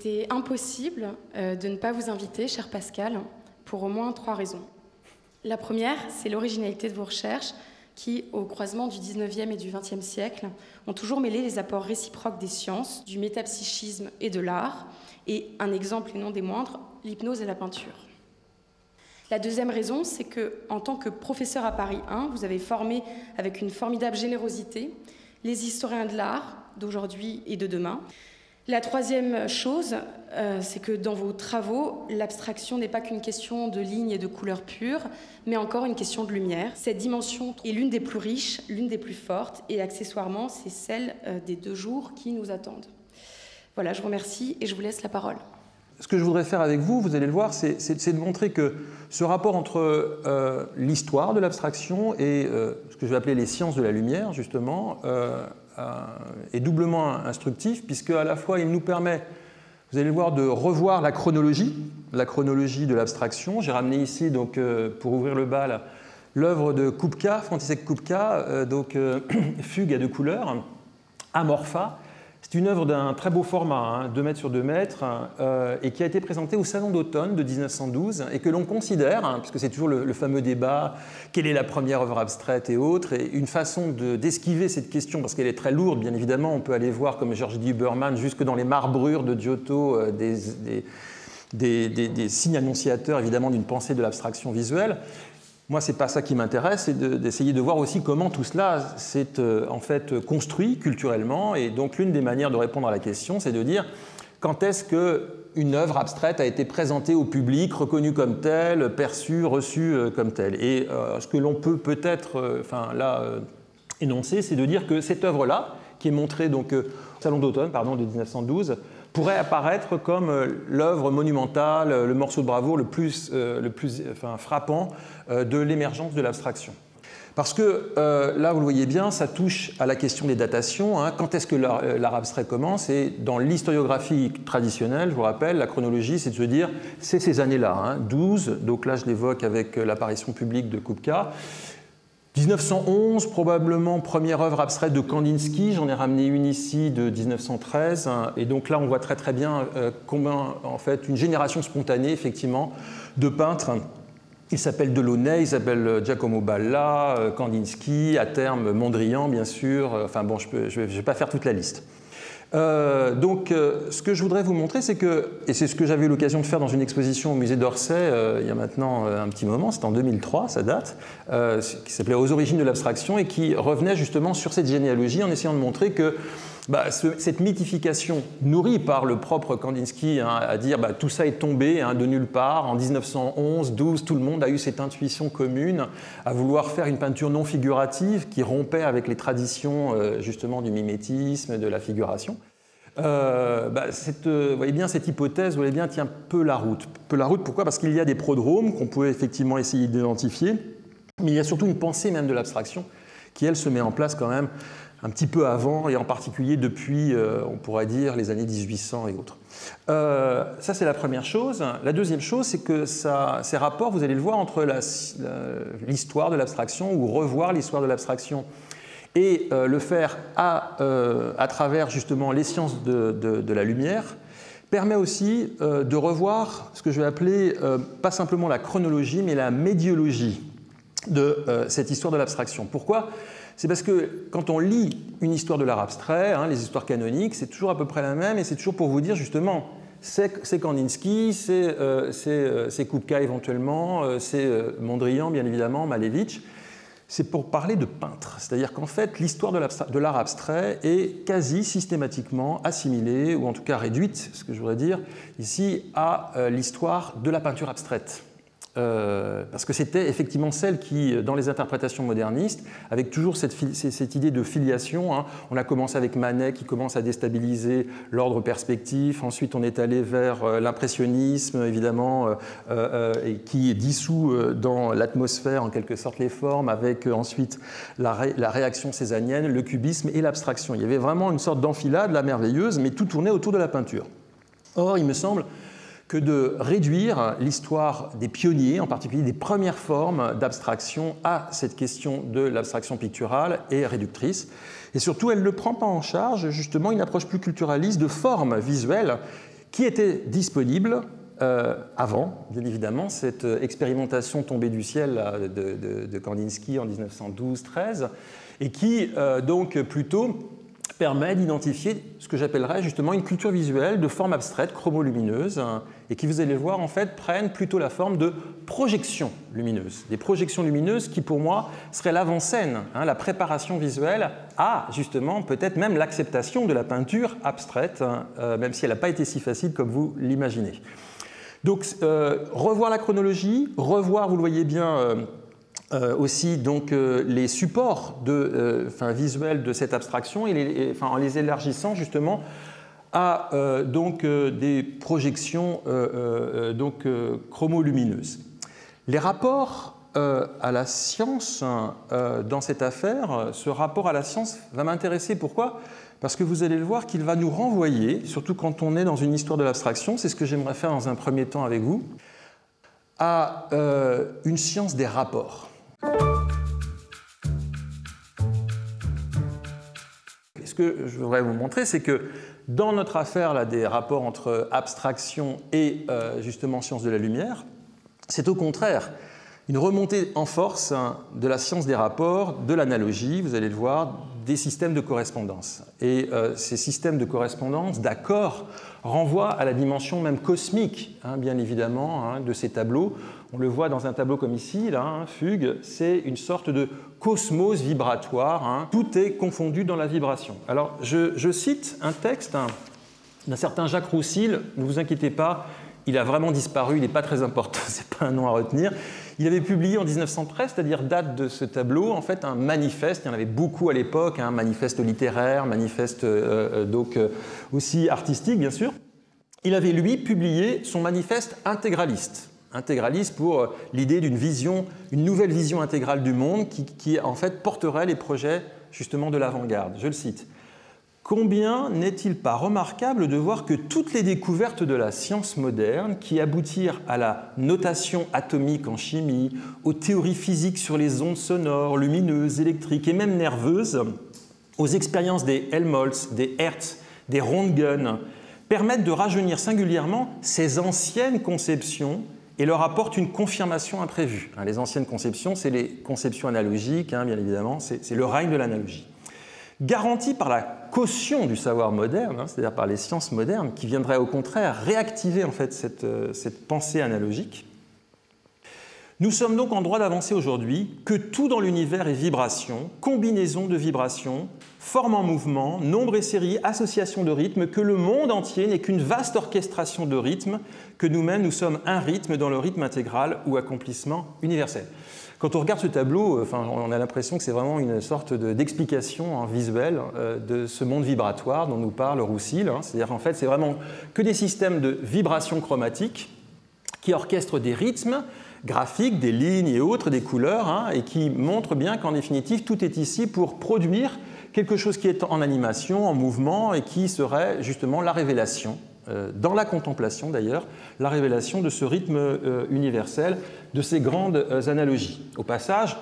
était impossible de ne pas vous inviter, cher Pascal, pour au moins 3 raisons. La première, c'est l'originalité de vos recherches qui, au croisement du 19e et du 20e siècle, ont toujours mêlé les apports réciproques des sciences, du métapsychisme et de l'art, et un exemple et non des moindres, l'hypnose et la peinture. La deuxième raison, c'est que, en tant que professeur à Paris 1, vous avez formé avec une formidable générosité les historiens de l'art d'aujourd'hui et de demain. La troisième chose, c'est que dans vos travaux, l'abstraction n'est pas qu'une question de lignes et de couleurs pures, mais encore une question de lumière. Cette dimension est l'une des plus riches, l'une des plus fortes, et accessoirement, c'est celle des 2 jours qui nous attendent. Voilà, je vous remercie et je vous laisse la parole. Ce que je voudrais faire avec vous, vous allez le voir, c'est de montrer que ce rapport entre l'histoire de l'abstraction et ce que je vais appeler les sciences de la lumière, justement, est doublement instructif, puisque à la fois il nous permet, vous allez le voir, de revoir la chronologie de l'abstraction. J'ai ramené ici, donc, pour ouvrir le bal, l'œuvre de Kupka, František Kupka, Fugue à 2 couleurs, Amorpha. C'est une œuvre d'un très beau format, 2 mètres sur 2 mètres, et qui a été présentée au Salon d'automne de 1912, et que l'on considère, puisque c'est toujours le fameux débat, quelle est la première œuvre abstraite et autres, et une façon d'esquiver cette question, parce qu'elle est très lourde, bien évidemment, on peut aller voir, comme Georges Lieberman, jusque dans les marbrures de Giotto, des signes annonciateurs, évidemment, d'une pensée de l'abstraction visuelle. Moi, ce n'est pas ça qui m'intéresse, c'est d'essayer de voir aussi comment tout cela s'est en fait construit culturellement. Et donc, l'une des manières de répondre à la question, c'est de dire quand est-ce qu'une œuvre abstraite a été présentée au public, reconnue comme telle, perçue, reçue comme telle. Et ce que l'on peut peut-être énoncer, c'est de dire que cette œuvre-là, qui est montrée donc, au Salon d'automne de 1912, pourrait apparaître comme l'œuvre monumentale, le morceau de bravoure le plus frappant de l'émergence de l'abstraction. Parce que là, vous le voyez bien, ça touche à la question des datations. Quand est-ce que l'art abstrait commence? Et dans l'historiographie traditionnelle, je vous rappelle, la chronologie, c'est de se dire, c'est ces années-là, 12, donc là je l'évoque avec l'apparition publique de Kupka. 1911, probablement première œuvre abstraite de Kandinsky, j'en ai ramené une ici de 1913, et donc là on voit très très bien combien, en fait, une génération spontanée, effectivement, de peintres. Il s'appelle Delaunay, il s'appelle Giacomo Balla, Kandinsky, à terme Mondrian, bien sûr, enfin bon, je ne vais pas faire toute la liste. Ce que je voudrais vous montrer, c'est que, et c'est ce que j'avais eu l'occasion de faire dans une exposition au musée d'Orsay il y a maintenant un petit moment, c'était en 2003, ça date, qui s'appelait « Aux origines de l'abstraction » et qui revenait justement sur cette généalogie en essayant de montrer que cette mythification nourrie par le propre Kandinsky à dire tout ça est tombé de nulle part, en 1911, 12, tout le monde a eu cette intuition commune à vouloir faire une peinture non figurative qui rompait avec les traditions justement du mimétisme, de la figuration. Vous voyez bien, cette hypothèse, vous voyez bien, tient peu la route. Peu la route, pourquoi? Parce qu'il y a des prodromes qu'on peut effectivement essayer d'identifier, mais il y a surtout une pensée même de l'abstraction qui, elle, se met en place quand même un petit peu avant, et en particulier depuis, on pourrait dire, les années 1800 et autres. Ça, c'est la première chose. La deuxième chose, c'est que ces rapports, vous allez le voir, entre l'histoire de l'abstraction, ou revoir l'histoire de l'abstraction, et le faire à travers, justement, les sciences de la lumière, permet aussi de revoir ce que je vais appeler, pas simplement la chronologie, mais la médiologie de cette histoire de l'abstraction. Pourquoi ? C'est parce que quand on lit une histoire de l'art abstrait, les histoires canoniques, c'est toujours à peu près la même, et c'est toujours pour vous dire justement, c'est Kandinsky, c'est Kupka éventuellement, c'est Mondrian bien évidemment, Malevich. C'est pour parler de peintres. C'est-à-dire qu'en fait, l'histoire de l'art abstrait est quasi systématiquement assimilée, ou en tout cas réduite, ce que je voudrais dire ici, à l'histoire de la peinture abstraite. Parce que c'était effectivement celle qui, dans les interprétations modernistes, avec toujours cette idée de filiation, on a commencé avec Manet qui commence à déstabiliser l'ordre perspectif, ensuite on est allé vers l'impressionnisme évidemment, et qui dissout dans l'atmosphère en quelque sorte les formes, avec ensuite la réaction cézannienne, le cubisme et l'abstraction. Il y avait vraiment une sorte d'enfilade, la merveilleuse, mais tout tournait autour de la peinture. Or, il me semble que de réduire l'histoire des pionniers, en particulier des premières formes d'abstraction, à cette question de l'abstraction picturale est réductrice. Et surtout, elle ne prend pas en charge justement une approche plus culturaliste de formes visuelles qui était disponible avant, bien évidemment, cette expérimentation tombée du ciel là, de Kandinsky en 1912-13, et qui donc plutôt permet d'identifier ce que j'appellerais justement une culture visuelle de forme abstraite, chromolumineuse, et qui, vous allez le voir, en fait, prennent plutôt la forme de projections lumineuses. Des projections lumineuses qui, pour moi, seraient l'avant-scène, hein, la préparation visuelle à, justement, peut-être même l'acceptation de la peinture abstraite, même si elle n'a pas été si facile comme vous l'imaginez. Donc, revoir la chronologie, revoir, vous le voyez bien, aussi donc, les supports visuels de cette abstraction en les élargissant justement à des projections chromolumineuses. Les rapports à la science dans cette affaire, ce rapport à la science va m'intéresser. Pourquoi ? Parce que vous allez le voir qu'il va nous renvoyer, surtout quand on est dans une histoire de l'abstraction, c'est ce que j'aimerais faire dans un premier temps avec vous, à une science des rapports. Ce que je voudrais vous montrer, c'est que dans notre affaire là, des rapports entre abstraction et justement science de la lumière, c'est au contraire une remontée en force de la science des rapports, de l'analogie, vous allez le voir, des systèmes de correspondance. Et ces systèmes de correspondance, d'accord, renvoient à la dimension même cosmique, hein, bien évidemment, hein, de ces tableaux. On le voit dans un tableau comme ici, là, hein, Fugue, c'est une sorte de cosmos vibratoire, hein, tout est confondu dans la vibration. Alors, je cite un texte d'un certain Jacques Roussille, ne vous inquiétez pas, il a vraiment disparu, il n'est pas très important, ce n'est pas un nom à retenir. Il avait publié en 1913, c'est-à-dire date de ce tableau, en fait un manifeste, il y en avait beaucoup à l'époque, un manifeste littéraire, manifeste aussi artistique bien sûr. Il avait lui publié son manifeste intégraliste. Intégraliste pour l'idée d'une vision, une nouvelle vision intégrale du monde qui en fait porterait les projets justement de l'avant-garde. Je le cite. Combien n'est-il pas remarquable de voir que toutes les découvertes de la science moderne, qui aboutirent à la notation atomique en chimie, aux théories physiques sur les ondes sonores, lumineuses, électriques et même nerveuses, aux expériences des Helmholtz, des Hertz, des Röntgen, permettent de rajeunir singulièrement ces anciennes conceptions et leur apportent une confirmation imprévue. Les anciennes conceptions, c'est les conceptions analogiques, bien évidemment, c'est le règne de l'analogie. Garantie par la caution du savoir moderne, c'est-à-dire par les sciences modernes, qui viendraient au contraire réactiver en fait cette pensée analogique, nous sommes donc en droit d'avancer aujourd'hui que tout dans l'univers est vibration, combinaison de vibrations, forme en mouvement, nombre et série, association de rythmes, que le monde entier n'est qu'une vaste orchestration de rythmes, que nous-mêmes nous sommes un rythme dans le rythme intégral ou accomplissement universel. Quand on regarde ce tableau, on a l'impression que c'est vraiment une sorte d'explication visuelle de ce monde vibratoire dont nous parle Roussille. C'est-à-dire en fait, c'est vraiment que des systèmes de vibrations chromatiques qui orchestrent des rythmes graphiques, des lignes et autres, des couleurs, et qui montrent bien qu'en définitive, tout est ici pour produire quelque chose qui est en animation, en mouvement, et qui serait justement la révélation, dans la contemplation d'ailleurs, la révélation de ce rythme universel, de ces grandes analogies. Au passage,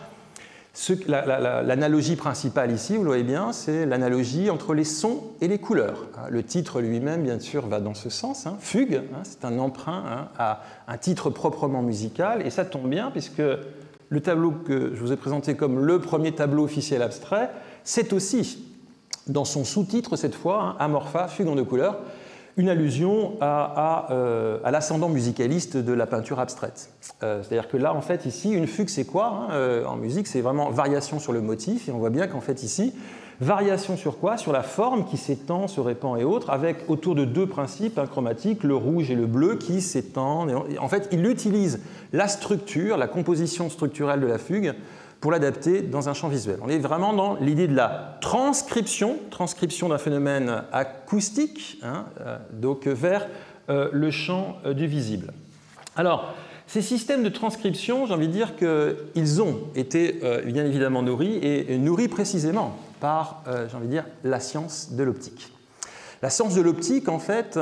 l'analogie principale ici, vous le voyez bien, c'est l'analogie entre les sons et les couleurs. Le titre lui-même, bien sûr, va dans ce sens. Fugue, c'est un emprunt à un titre proprement musical, et ça tombe bien puisque le tableau que je vous ai présenté comme le premier tableau officiel abstrait, c'est aussi, dans son sous-titre cette fois, Amorpha, Fugue en deux couleurs, une allusion à l'ascendant musicaliste de la peinture abstraite. C'est-à-dire que là, en fait, ici, une fugue, c'est quoi en musique? C'est vraiment variation sur le motif, et on voit bien qu'en fait, ici, variation sur quoi? Sur la forme qui s'étend, se répand et autres, avec autour de deux principes chromatiques, le rouge et le bleu, qui s'étendent. En fait, il utilise la structure, la composition structurelle de la fugue, pour l'adapter dans un champ visuel. On est vraiment dans l'idée de la transcription d'un phénomène acoustique, donc vers le champ du visible. Alors, ces systèmes de transcription, j'ai envie de dire qu'ils ont été bien évidemment nourris, et nourris précisément par, j'ai envie de dire, la science de l'optique. La science de l'optique, en fait,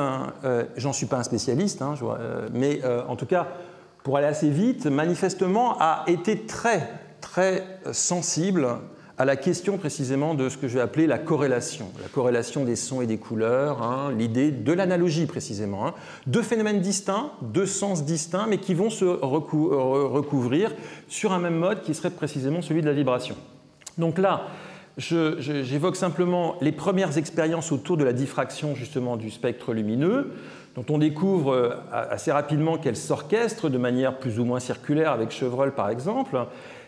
j'en suis pas un spécialiste, mais en tout cas, pour aller assez vite, manifestement, a été très sensible à la question précisément de ce que je vais appeler la corrélation des sons et des couleurs, hein, l'idée de l'analogie précisément. Hein. Deux phénomènes distincts, deux sens distincts, mais qui vont se recouvrir sur un même mode qui serait précisément celui de la vibration. Donc là, j'évoque simplement les premières expériences autour de la diffraction justement du spectre lumineux, dont on découvre assez rapidement qu'elle s'orchestre de manière plus ou moins circulaire avec Chevreul par exemple.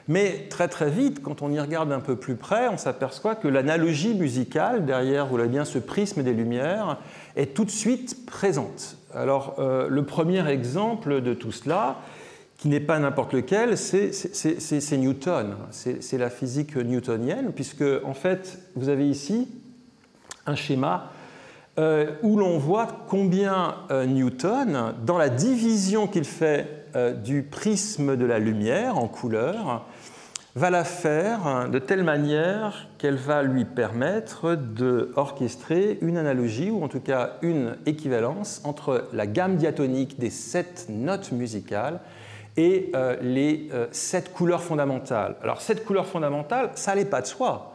Mais très très vite, quand on y regarde un peu plus près, on s'aperçoit que l'analogie musicale, derrière, vous voyez bien, ce prisme des lumières, est tout de suite présente. Alors, le premier exemple de tout cela, qui n'est pas n'importe lequel, c'est Newton. C'est la physique newtonienne, puisque, en fait, vous avez ici un schéma où l'on voit combien Newton, dans la division qu'il fait du prisme de la lumière en couleur, va la faire de telle manière qu'elle va lui permettre d'orchestrer une analogie, ou en tout cas une équivalence, entre la gamme diatonique des 7 notes musicales et les 7 couleurs fondamentales. Alors, 7 couleurs fondamentales, ça n'allait pas de soi,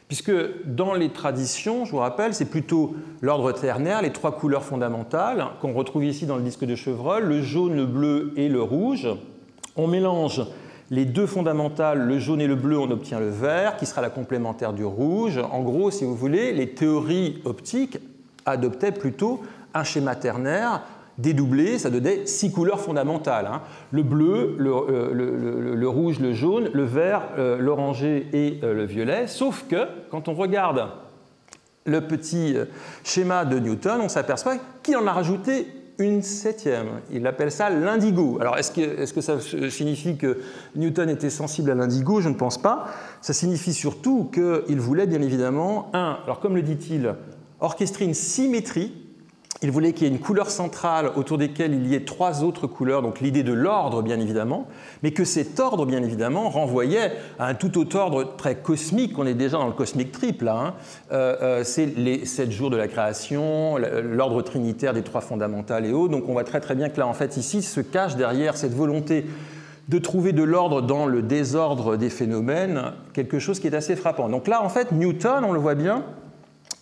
puisque dans les traditions, je vous rappelle, c'est plutôt l'ordre ternaire, les 3 couleurs fondamentales, qu'on retrouve ici dans le disque de Chevreul, le jaune, le bleu et le rouge. On mélange les 2 fondamentales, le jaune et le bleu, on obtient le vert, qui sera la complémentaire du rouge. En gros, si vous voulez, les théories optiques adoptaient plutôt un schéma ternaire dédoublé, ça donnait 6 couleurs fondamentales. Hein. Le bleu, le rouge, le jaune, le vert, l'orangé et le violet. Sauf que, quand on regarde le petit schéma de Newton, on s'aperçoit qu'il en a rajouté une 7e. Il appelle ça l'indigo. Alors, est-ce que ça signifie que Newton était sensible à l'indigo? Je ne pense pas. Ça signifie surtout qu'il voulait, bien évidemment, alors comme le dit-il, orchestrer une symétrie. Il voulait qu'il y ait une couleur centrale autour desquelles il y ait 3 autres couleurs, donc l'idée de l'ordre, bien évidemment, mais que cet ordre, bien évidemment, renvoyait à un tout autre ordre très cosmique. On est déjà dans le cosmique triple, là. Hein. C'est les 7 jours de la création, l'ordre trinitaire des 3 fondamentales et autres. Donc on voit très très bien que là, en fait, ici, se cache derrière cette volonté de trouver de l'ordre dans le désordre des phénomènes, quelque chose qui est assez frappant. Donc là, en fait, Newton, on le voit bien,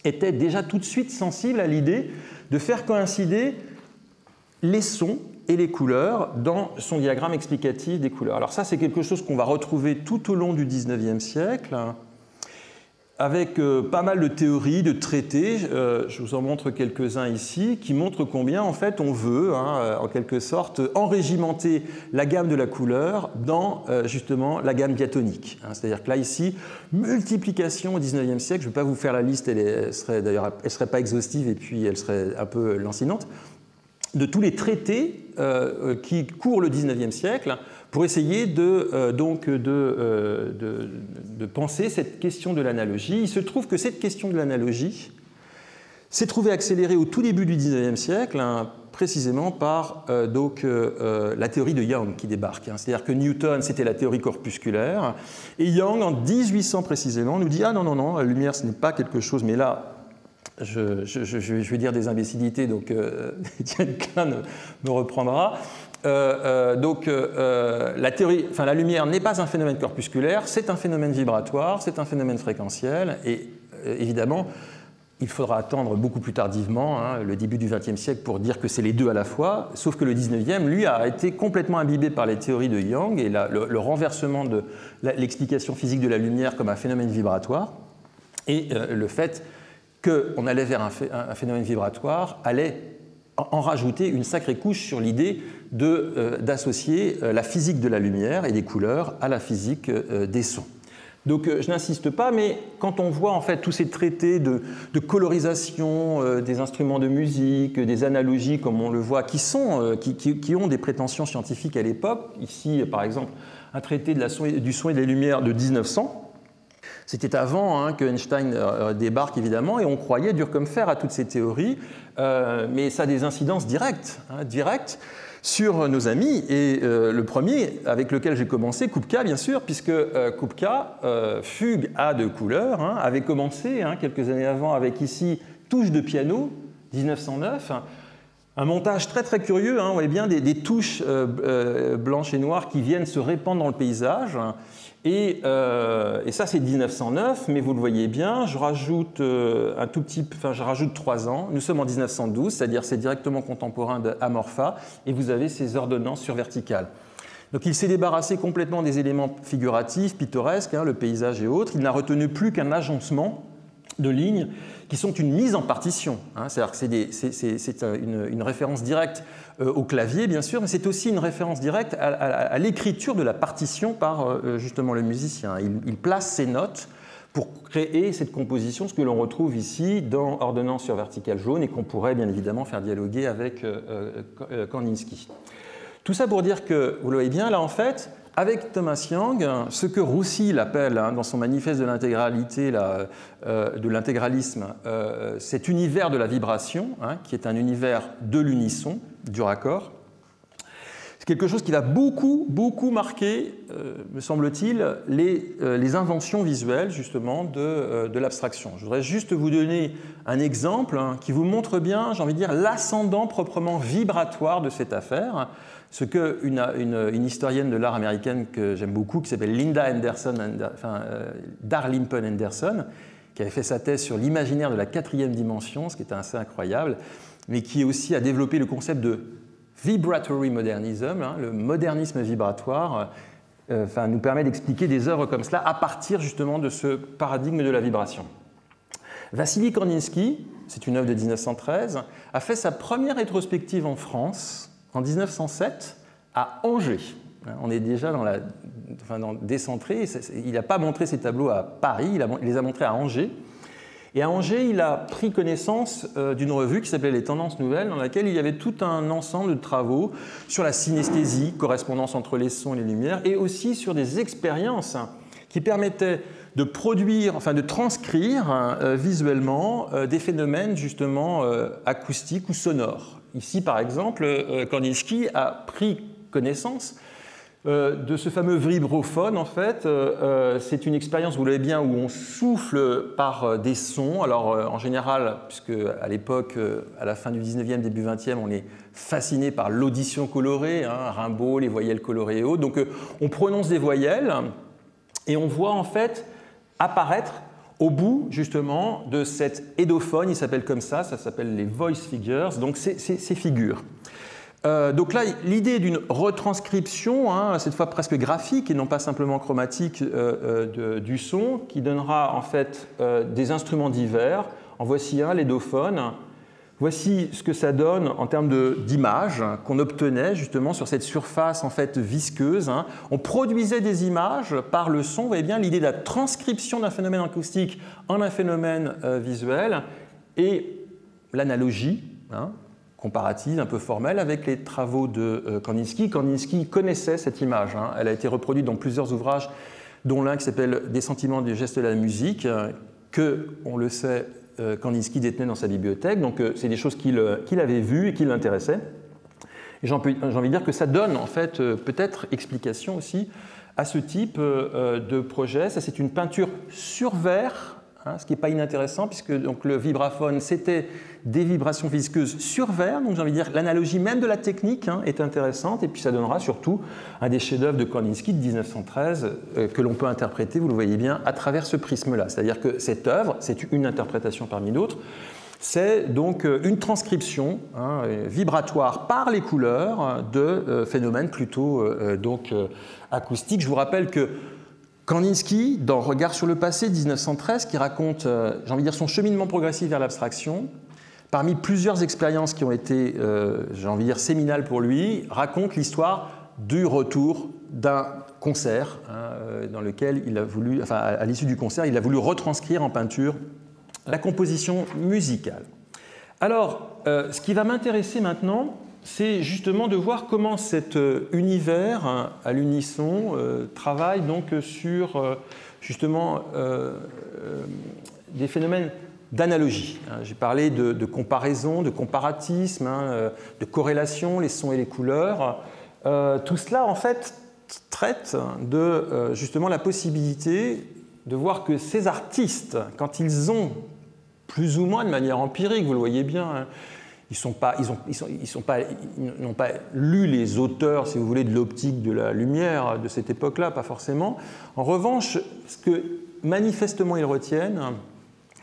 était déjà tout de suite sensible à l'idée de faire coïncider les sons et les couleurs dans son diagramme explicatif des couleurs. Alors ça, c'est quelque chose qu'on va retrouver tout au long du XIXe siècle, avec pas mal de théories, de traités. Je vous en montre quelques-uns ici, qui montrent combien, en fait, on veut, hein, en quelque sorte, enrégimenter la gamme de la couleur dans, justement, la gamme diatonique. Hein. C'est-à-dire que là, ici, multiplication au XIXe siècle, je ne vais pas vous faire la liste, elle serait pas exhaustive et puis elle serait un peu lancinante, de tous les traités qui courent le XIXe siècle pour essayer de penser cette question de l'analogie. Il se trouve que cette question de l'analogie s'est trouvée accélérée au tout début du XIXe siècle, hein, précisément par la théorie de Young qui débarque. Hein. C'est-à-dire que Newton, c'était la théorie corpusculaire, et Young, en 1800 précisément, nous dit « Ah non, non, non, la lumière, ce n'est pas quelque chose, mais là, je vais dire des imbécilités, donc Étienne Klein me reprendra. La lumière n'est pas un phénomène corpusculaire, c'est un phénomène vibratoire, c'est un phénomène fréquentiel, et évidemment, il faudra attendre beaucoup plus tardivement, hein, le début du XXe siècle, pour dire que c'est les deux à la fois, sauf que le XIXe, lui, a été complètement imbibé par les théories de Young et le renversement de l'explication physique de la lumière comme un phénomène vibratoire, et le fait qu'on allait vers un phénomène vibratoire allait en rajouter une sacrée couche sur l'idée d'associer la physique de la lumière et des couleurs à la physique des sons. Donc je n'insiste pas, mais quand on voit en fait tous ces traités de colorisation des instruments de musique, des analogies comme on le voit, qui ont des prétentions scientifiques à l'époque, ici par exemple un traité du son et des lumières de 1900, c'était avant que Einstein débarque évidemment, et on croyait dur comme fer à toutes ces théories, mais ça a des incidences directes sur nos amis, et le premier avec lequel j'ai commencé, Kupka bien sûr, puisque Kupka, fugue à 2 couleurs, avait commencé quelques années avant avec ici Touche de piano, 1909, Un montage très très curieux, hein, on voit bien des touches blanches et noires qui viennent se répandre dans le paysage. Et ça c'est 1909, mais vous le voyez bien, je rajoute un tout petit, enfin je rajoute 3 ans. Nous sommes en 1912, c'est-à-dire c'est directement contemporain de Amorpha, et vous avez ces ordonnances sur verticales. Donc il s'est débarrassé complètement des éléments figuratifs, pittoresques, hein, le paysage et autres. Il n'a retenu plus qu'un agencement de lignes qui sont une mise en partition. Hein, c'est-à-dire que c'est une référence directe au clavier, bien sûr, mais c'est aussi une référence directe à l'écriture de la partition par justement le musicien. Il place ses notes pour créer cette composition, ce que l'on retrouve ici dans Ordonnance sur verticale jaune et qu'on pourrait bien évidemment faire dialoguer avec Kandinsky. Tout ça pour dire que, vous le voyez bien, là en fait, avec Thomas Young, ce que Roussy l'appelle hein, dans son manifeste de l'intégralité, de l'intégralisme, cet univers de la vibration, hein, qui est un univers de l'unisson, du raccord, c'est quelque chose qui va beaucoup, beaucoup marquer, me semble-t-il, les inventions visuelles, justement, de l'abstraction. Je voudrais juste vous donner un exemple hein, qui vous montre bien, j'ai envie de dire, l'ascendant proprement vibratoire de cette affaire. Ce qu'une historienne de l'art américaine que j'aime beaucoup, qui s'appelle Linda Anderson, Darlimpen Anderson, qui avait fait sa thèse sur l'imaginaire de la 4e dimension, ce qui était assez incroyable, mais qui aussi a développé le concept de vibratory modernism, hein, le modernisme vibratoire, nous permet d'expliquer des œuvres comme cela à partir justement de ce paradigme de la vibration. Vassily Kandinsky, c'est une œuvre de 1913, a fait sa première rétrospective en France en 1907 à Angers. On est déjà dans décentré. Il n'a pas montré ses tableaux à Paris, il les a montrés à Angers. Et à Angers, il a pris connaissance d'une revue qui s'appelait Les Tendances Nouvelles, dans laquelle il y avait tout un ensemble de travaux sur la synesthésie, correspondance entre les sons et les lumières, et aussi sur des expériences qui permettaient de produire, enfin de transcrire visuellement des phénomènes justement acoustiques ou sonores. Ici, par exemple, Kandinsky a pris connaissance de ce fameux vibrophone, en fait. C'est une expérience, vous l'avez bien, où on souffle par des sons. Alors, en général, puisque à l'époque, à la fin du 19e, début 20e, on est fasciné par l'audition colorée, hein, Rimbaud, les voyelles colorées et autres. Donc, on prononce des voyelles et on voit, en fait, apparaître au bout, justement, de cet édophone, il s'appelle comme ça s'appelle les voice figures, donc ces figures. Donc là, l'idée d'une retranscription, hein, cette fois presque graphique et non pas simplement chromatique du son, qui donnera en fait des instruments divers. En voici un, l'édophone. Voici ce que ça donne en termes d'images qu'on obtenait justement sur cette surface en fait visqueuse. Hein. On produisait des images par le son. Vous voyez bien l'idée de la transcription d'un phénomène acoustique en un phénomène visuel et l'analogie, hein, comparative, un peu formelle, avec les travaux de Kandinsky. Kandinsky connaissait cette image. Hein. Elle a été reproduite dans plusieurs ouvrages, dont l'un qui s'appelle Des sentiments du geste de la musique, que, on le sait, Kandinsky détenait dans sa bibliothèque. Donc, c'est des choses qu'il avait vues et qui l'intéressaient. Et j'ai envie de dire que ça donne, en fait, peut-être explication aussi à ce type de projet. Ça, c'est une peinture sur verre, hein, ce qui n'est pas inintéressant, puisque donc, le vibraphone, c'était des vibrations visqueuses sur verre. Donc, j'ai envie de dire l'analogie même de la technique hein, est intéressante. Et puis, ça donnera surtout un des chefs-d'œuvre de Kandinsky de 1913 que l'on peut interpréter, vous le voyez bien, à travers ce prisme-là. C'est-à-dire que cette œuvre, c'est une interprétation parmi d'autres, c'est donc une transcription hein, vibratoire par les couleurs de phénomènes plutôt acoustiques. Je vous rappelle que Kandinsky, dans Regard sur le passé, 1913, qui raconte, j'ai envie de dire, son cheminement progressif vers l'abstraction, parmi plusieurs expériences qui ont été, j'ai envie de dire, séminales pour lui, raconte l'histoire du retour d'un concert hein, dans lequel il a voulu, enfin, à l'issue du concert, il a voulu retranscrire en peinture la composition musicale. Alors, ce qui va m'intéresser maintenant, c'est justement de voir comment cet univers hein, à l'unisson travaille donc sur justement des phénomènes d'analogie. J'ai parlé de comparaison, de comparatisme, hein, de corrélation, les sons et les couleurs. Tout cela, en fait, traite de justement la possibilité de voir que ces artistes, quand ils ont plus ou moins de manière empirique, vous le voyez bien, hein, n'ont pas lu les auteurs, si vous voulez, de l'optique de la lumière de cette époque-là, pas forcément. En revanche, ce que manifestement ils retiennent,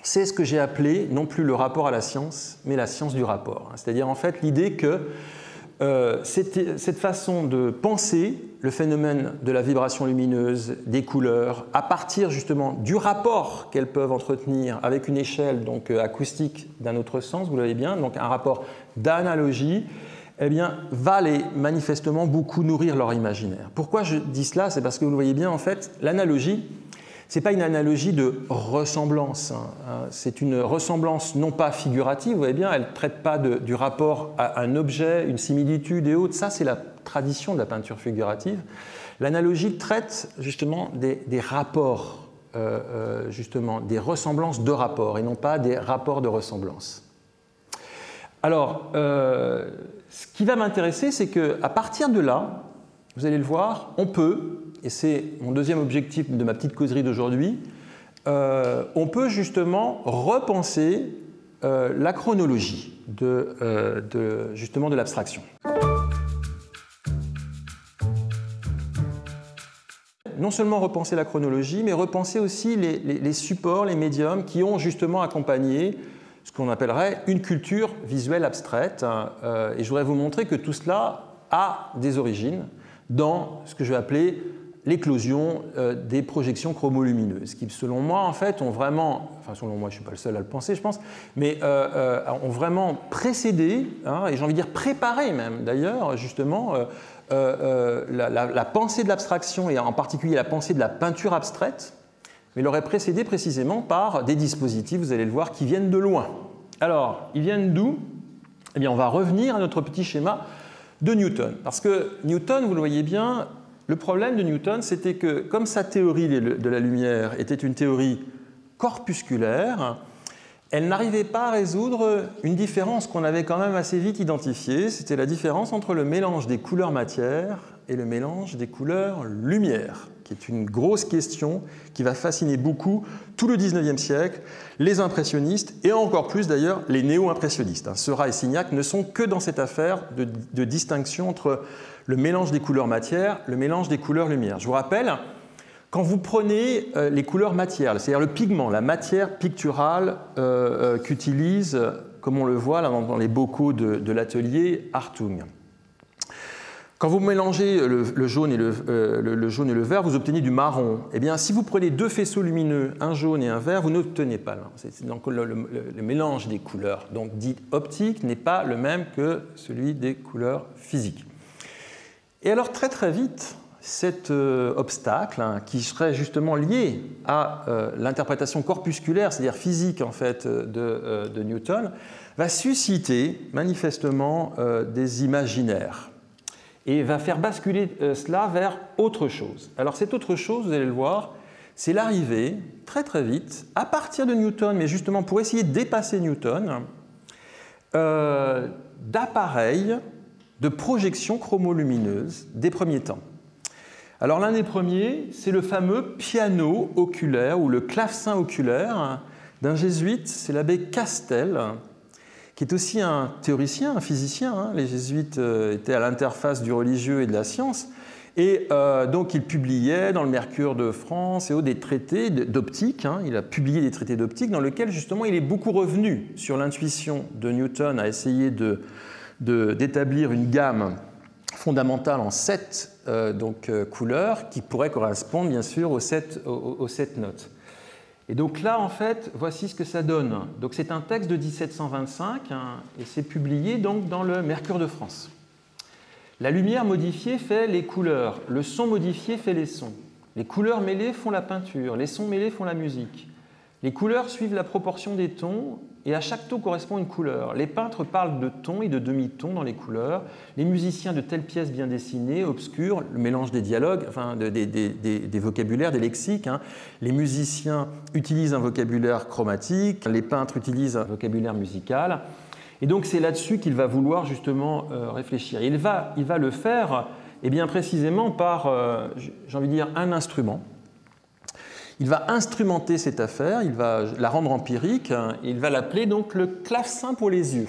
c'est ce que j'ai appelé non plus le rapport à la science, mais la science du rapport. C'est-à-dire en fait l'idée que cette façon de penser le phénomène de la vibration lumineuse, des couleurs, à partir justement du rapport qu'elles peuvent entretenir avec une échelle donc acoustique d'un autre sens, vous l'avez bien, donc un rapport d'analogie, eh bien, va les manifestement beaucoup nourrir leur imaginaire. Pourquoi je dis cela? C'est parce que vous le voyez bien, en fait, l'analogie, ce n'est pas une analogie de ressemblance, c'est une ressemblance non pas figurative, vous voyez bien, elle ne traite pas du rapport à un objet, une similitude et autres, ça c'est la tradition de la peinture figurative. L'analogie traite justement des rapports, justement, des ressemblances de rapports et non pas des rapports de ressemblance. Alors, ce qui va m'intéresser, c'est qu'à partir de là, vous allez le voir, on peut, et c'est mon deuxième objectif de ma petite causerie d'aujourd'hui, on peut justement repenser la chronologie justement de l'abstraction. Non seulement repenser la chronologie, mais repenser aussi les supports, les médiums qui ont justement accompagné ce qu'on appellerait une culture visuelle abstraite. Et je voudrais vous montrer que tout cela a des origines dans ce que je vais appeler l'éclosion des projections chromolumineuses, qui, selon moi, en fait, ont vraiment, enfin, selon moi, je ne suis pas le seul à le penser, je pense, mais ont vraiment précédé, et j'ai envie de dire préparé même, d'ailleurs, justement, la pensée de l'abstraction, et en particulier la pensée de la peinture abstraite, mais l'aurait précédé précisément par des dispositifs, vous allez le voir, qui viennent de loin. Alors, ils viennent d'où? Eh bien, on va revenir à notre petit schéma de Newton. Parce que Newton, vous le voyez bien, le problème de Newton, c'était que comme sa théorie de la lumière était une théorie corpusculaire, elle n'arrivait pas à résoudre une différence qu'on avait quand même assez vite identifiée, c'était la différence entre le mélange des couleurs matière et le mélange des couleurs lumière, qui est une grosse question qui va fasciner beaucoup tout le XIXe siècle, les impressionnistes et encore plus d'ailleurs les néo-impressionnistes. Seurat et Signac ne sont que dans cette affaire de distinction entre le mélange des couleurs matière, le mélange des couleurs lumière. Je vous rappelle, quand vous prenez les couleurs matière, c'est-à-dire le pigment, la matière picturale qu'utilise, comme on le voit là, dans les bocaux de l'atelier Hartung. Quand vous mélangez le jaune et le vert, vous obtenez du marron. Eh bien, si vous prenez deux faisceaux lumineux, un jaune et un vert, vous n'obtenez pas. Donc, le mélange des couleurs, donc dites optiques, n'est pas le même que celui des couleurs physiques. Et alors, très très vite, cet obstacle, qui serait justement lié à l'interprétation corpusculaire, c'est-à-dire physique en fait, de Newton, va susciter manifestement des imaginaires et va faire basculer cela vers autre chose. Alors cette autre chose, vous allez le voir, c'est l'arrivée, très très vite, à partir de Newton, mais justement pour essayer de dépasser Newton, d'appareils de projection chromolumineuse des premiers temps. Alors l'un des premiers, c'est le fameux piano oculaire ou le clavecin oculaire d'un jésuite, c'est l'abbé Castel, qui est aussi un théoricien, un physicien. Les jésuites étaient à l'interface du religieux et de la science. Et donc il publiait dans le Mercure de France et des traités d'optique. Il a publié des traités d'optique dans lesquels justement il est beaucoup revenu sur l'intuition de Newton à essayer d'établir une gamme fondamentale en 7 couleurs qui pourraient correspondre bien sûr aux 7 notes. Et donc là, en fait, voici ce que ça donne. Donc c'est un texte de 1725 et c'est publié donc dans le Mercure de France. La lumière modifiée fait les couleurs, le son modifié fait les sons. Les couleurs mêlées font la peinture, les sons mêlés font la musique. Les couleurs suivent la proportion des tons et à chaque ton correspond une couleur. Les peintres parlent de tons et de demi-tons dans les couleurs. Les musiciens de telles pièces bien dessinées, obscures, le mélange des dialogues, enfin des vocabulaires, des lexiques. Les musiciens utilisent un vocabulaire chromatique, les peintres utilisent un vocabulaire musical. Et donc c'est là-dessus qu'il va vouloir justement réfléchir. Il va le faire eh bien, précisément par, j'ai envie de dire, un instrument. Il va instrumenter cette affaire, il va la rendre empirique, et il va l'appeler donc le clavecin pour les yeux.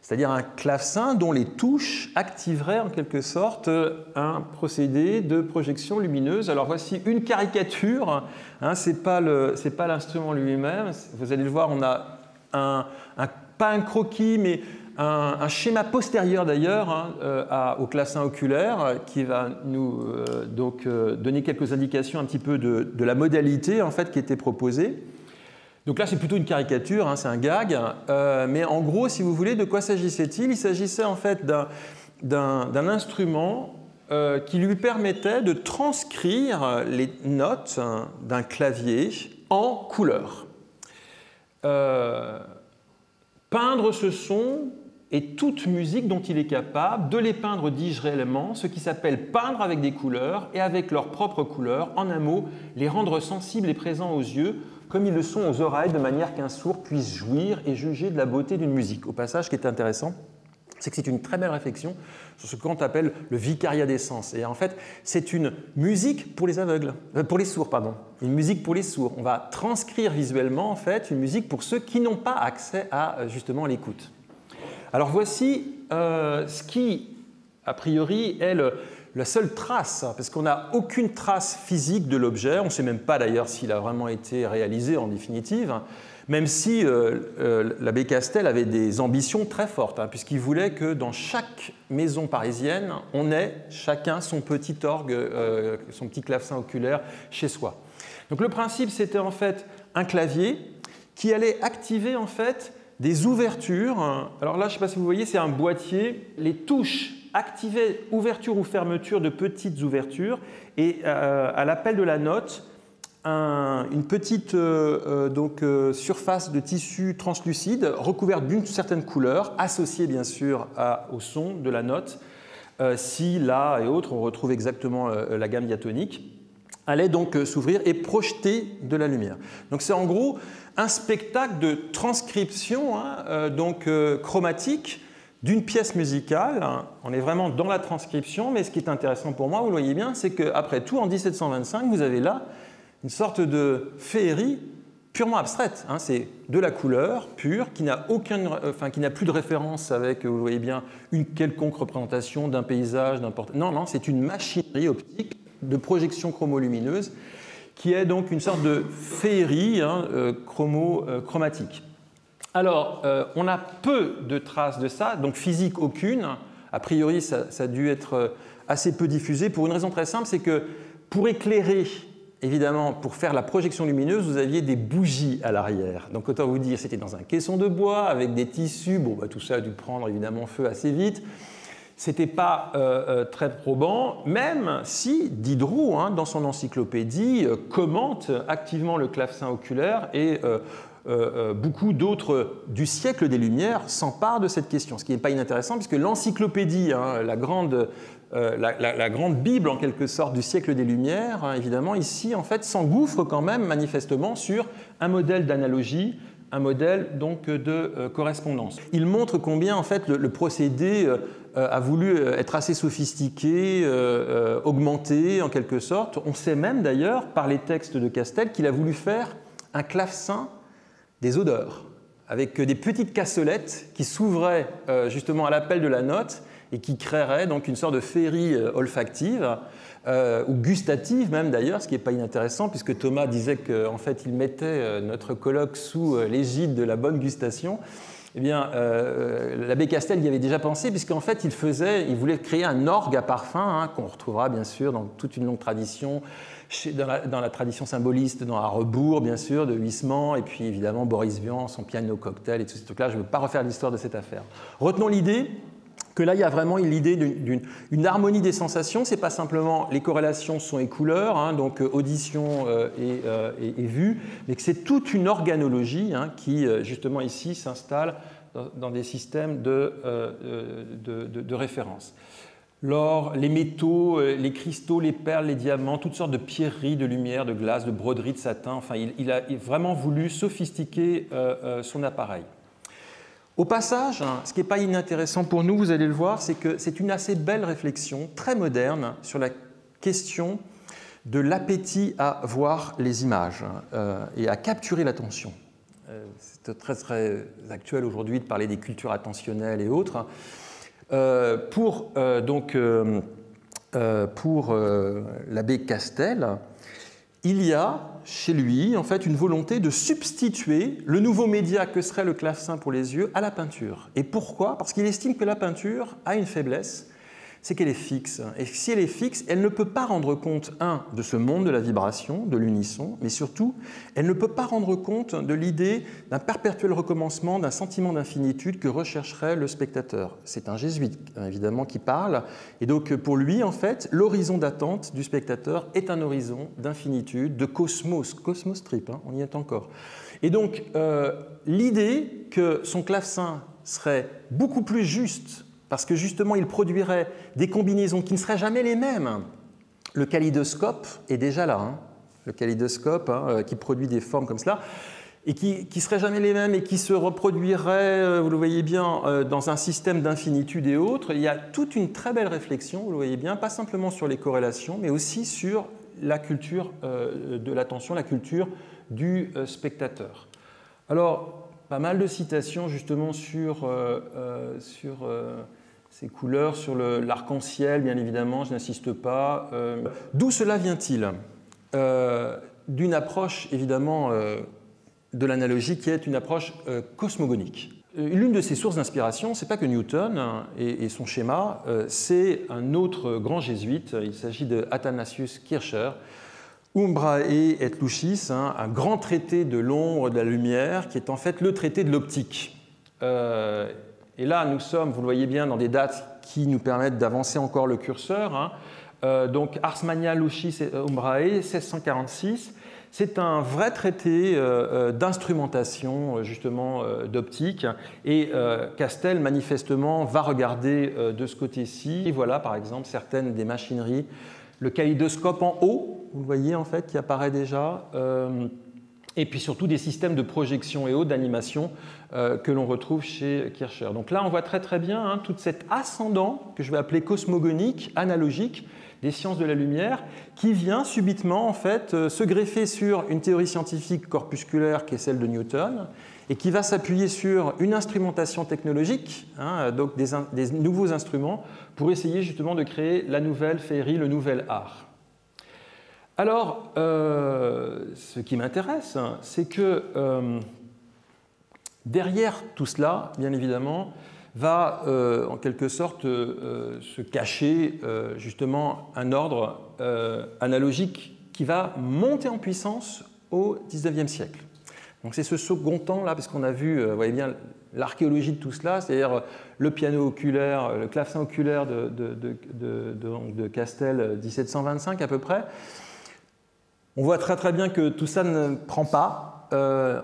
c'est-à-dire un clavecin dont les touches activeraient en quelque sorte un procédé de projection lumineuse. Alors voici une caricature, hein, ce n'est pas l'instrument lui-même, vous allez le voir, on a pas un croquis, mais un schéma postérieur d'ailleurs au clavecin oculaire qui va nous donner quelques indications un petit peu de la modalité en fait, qui était proposée. Donc là, c'est plutôt une caricature, hein, c'est un gag, mais en gros, si vous voulez, de quoi s'agissait-il? Il s'agissait en fait d'un instrument qui lui permettait de transcrire les notes d'un clavier en couleur. Peindre ce son et toute musique dont il est capable, de les peindre, dis-je réellement, ce qui s'appelle peindre avec des couleurs et avec leurs propres couleurs, en un mot, les rendre sensibles et présents aux yeux, comme ils le sont aux oreilles, de manière qu'un sourd puisse jouir et juger de la beauté d'une musique. Au passage, ce qui est intéressant, c'est que c'est une très belle réflexion sur ce qu'on appelle le vicariat des sens. Et en fait, c'est une musique pour les aveugles, pour les sourds, pardon. Une musique pour les sourds. On va transcrire visuellement, en fait, une musique pour ceux qui n'ont pas accès à, justement, l'écoute. Alors voici ce qui, a priori, est la seule trace, parce qu'on n'a aucune trace physique de l'objet, on ne sait même pas d'ailleurs s'il a vraiment été réalisé en définitive, même si l'abbé Castel avait des ambitions très fortes, puisqu'il voulait que dans chaque maison parisienne, on ait chacun son petit orgue, son petit clavecin oculaire chez soi. Donc le principe, c'était en fait un clavier qui allait activer en fait des ouvertures. Alors là, je ne sais pas si vous voyez, c'est un boîtier. Les touches activaient ouverture ou fermeture de petites ouvertures et à l'appel de la note, une petite surface de tissu translucide recouverte d'une certaine couleur, associée bien sûr au son de la note. Si, la et autres, on retrouve exactement la gamme diatonique, allait donc s'ouvrir et projeter de la lumière. Donc c'est en gros un spectacle de transcription chromatique d'une pièce musicale. On est vraiment dans la transcription, mais ce qui est intéressant pour moi, vous le voyez bien, c'est qu'après tout, en 1725, vous avez là une sorte de féerie purement abstraite. C'est de la couleur pure qui n'a plus de référence avec, vous voyez bien, une quelconque représentation d'un paysage, d'un portrait. Non, c'est une machinerie optique de projection chromolumineuse qui est donc une sorte de féerie chromatique. Alors, on a peu de traces de ça, donc physique aucune. A priori, ça a dû être assez peu diffusé pour une raison très simple, c'est que pour éclairer, évidemment, pour faire la projection lumineuse, vous aviez des bougies à l'arrière. Donc, autant vous dire, c'était dans un caisson de bois avec des tissus. Bon, tout ça a dû prendre évidemment feu assez vite. Ce n'était pas très probant, même si Diderot, dans son encyclopédie, commente activement le clavecin oculaire et beaucoup d'autres du siècle des Lumières s'emparent de cette question, ce qui n'est pas inintéressant puisque l'encyclopédie, la grande Bible en quelque sorte du siècle des Lumières, évidemment ici en fait s'engouffre quand même manifestement sur un modèle d'analogie, un modèle donc de correspondance. Il montre combien en fait le procédé a voulu être assez sophistiqué, augmenté en quelque sorte. On sait même d'ailleurs par les textes de Castel qu'il a voulu faire un clavecin des odeurs, avec des petites cassolettes qui s'ouvraient justement à l'appel de la note et qui créeraient donc une sorte de féerie olfactive, ou gustative même d'ailleurs, ce qui n'est pas inintéressant, puisque Thomas disait qu'en fait il mettait notre colloque sous l'égide de la bonne gustation. Eh bien, l'abbé Castel y avait déjà pensé, puisqu'en fait il voulait créer un orgue à parfum, qu'on retrouvera bien sûr dans toute une longue tradition, dans la tradition symboliste, dans À rebours, bien sûr, de Huysmans, et puis évidemment Boris Vian, son piano cocktail et tout ce truc-là. Je ne veux pas refaire l'histoire de cette affaire. Retenons l'idée que là, il y a vraiment l'idée d'une harmonie des sensations. Ce n'est pas simplement les corrélations son et couleur, donc audition et vue, mais que c'est toute une organologie qui, justement ici, s'installe dans des systèmes de référence. L'or, les métaux, les cristaux, les perles, les diamants, toutes sortes de pierreries, de lumière, de glace, de broderies, de satin. Enfin, il a vraiment voulu sophistiquer son appareil. Au passage, ce qui n'est pas inintéressant pour nous, vous allez le voir, c'est que c'est une assez belle réflexion, très moderne, sur la question de l'appétit à voir les images et à capturer l'attention. C'est très, très actuel aujourd'hui de parler des cultures attentionnelles et autres. Pour l'abbé Castel, il y a chez lui en fait une volonté de substituer le nouveau média que serait le clavecin pour les yeux à la peinture. Et pourquoi? Parce qu'il estime que la peinture a une faiblesse, c'est qu'elle est fixe. Et si elle est fixe, elle ne peut pas rendre compte, de ce monde de la vibration, de l'unisson, mais surtout, elle ne peut pas rendre compte de l'idée d'un perpétuel recommencement, d'un sentiment d'infinitude que rechercherait le spectateur. C'est un jésuite, évidemment, qui parle. Et donc, pour lui, en fait, l'horizon d'attente du spectateur est un horizon d'infinitude, de cosmos, cosmos trip, on y est encore. Et donc, l'idée que son clavecin serait beaucoup plus juste parce que justement, il produirait des combinaisons qui ne seraient jamais les mêmes. Le kaléidoscope est déjà là, le kaléidoscope qui produit des formes comme cela, et qui ne seraient jamais les mêmes et qui se reproduiraient, vous le voyez bien, dans un système d'infinitude et autres. Il y a toute une très belle réflexion, vous le voyez bien, pas simplement sur les corrélations, mais aussi sur la culture de l'attention, la culture du spectateur. Alors, pas mal de citations justement sur ces couleurs, sur l'arc-en-ciel, bien évidemment, je n'insiste pas. D'où cela vient-il? D'une approche, évidemment, de l'analogie qui est une approche cosmogonique. L'une de ses sources d'inspiration, ce n'est pas que Newton et son schéma, c'est un autre grand jésuite, il s'agit de Athanasius Kircher, Umbrae et Lucis, un grand traité de l'ombre, de la lumière, qui est en fait le traité de l'optique. Et là, nous sommes, vous le voyez bien, dans des dates qui nous permettent d'avancer encore le curseur. Donc, Ars Magna Lucis et Umbrae, 1646. C'est un vrai traité d'instrumentation, justement, d'optique. Et Castel, manifestement, va regarder de ce côté-ci. Et voilà, par exemple, certaines des machineries. Le kaléidoscope en haut, vous le voyez, en fait, qui apparaît déjà. Et puis surtout des systèmes de projection et autres, d'animation que l'on retrouve chez Kircher. Donc là, on voit très très bien tout cet ascendant que je vais appeler cosmogonique, analogique, des sciences de la lumière, qui vient subitement en fait se greffer sur une théorie scientifique corpusculaire qui est celle de Newton, et qui va s'appuyer sur une instrumentation technologique, donc des nouveaux instruments, pour essayer justement de créer la nouvelle féerie, le nouvel art. Alors, ce qui m'intéresse, c'est que derrière tout cela, bien évidemment, va en quelque sorte se cacher justement un ordre analogique qui va monter en puissance au XIXe siècle. Donc c'est ce second temps-là, parce qu'on a vu, vous voyez bien, l'archéologie de tout cela, c'est-à-dire le piano oculaire, le clavecin oculaire de Castel, 1725 à peu près. On voit très très bien que tout ça ne prend pas.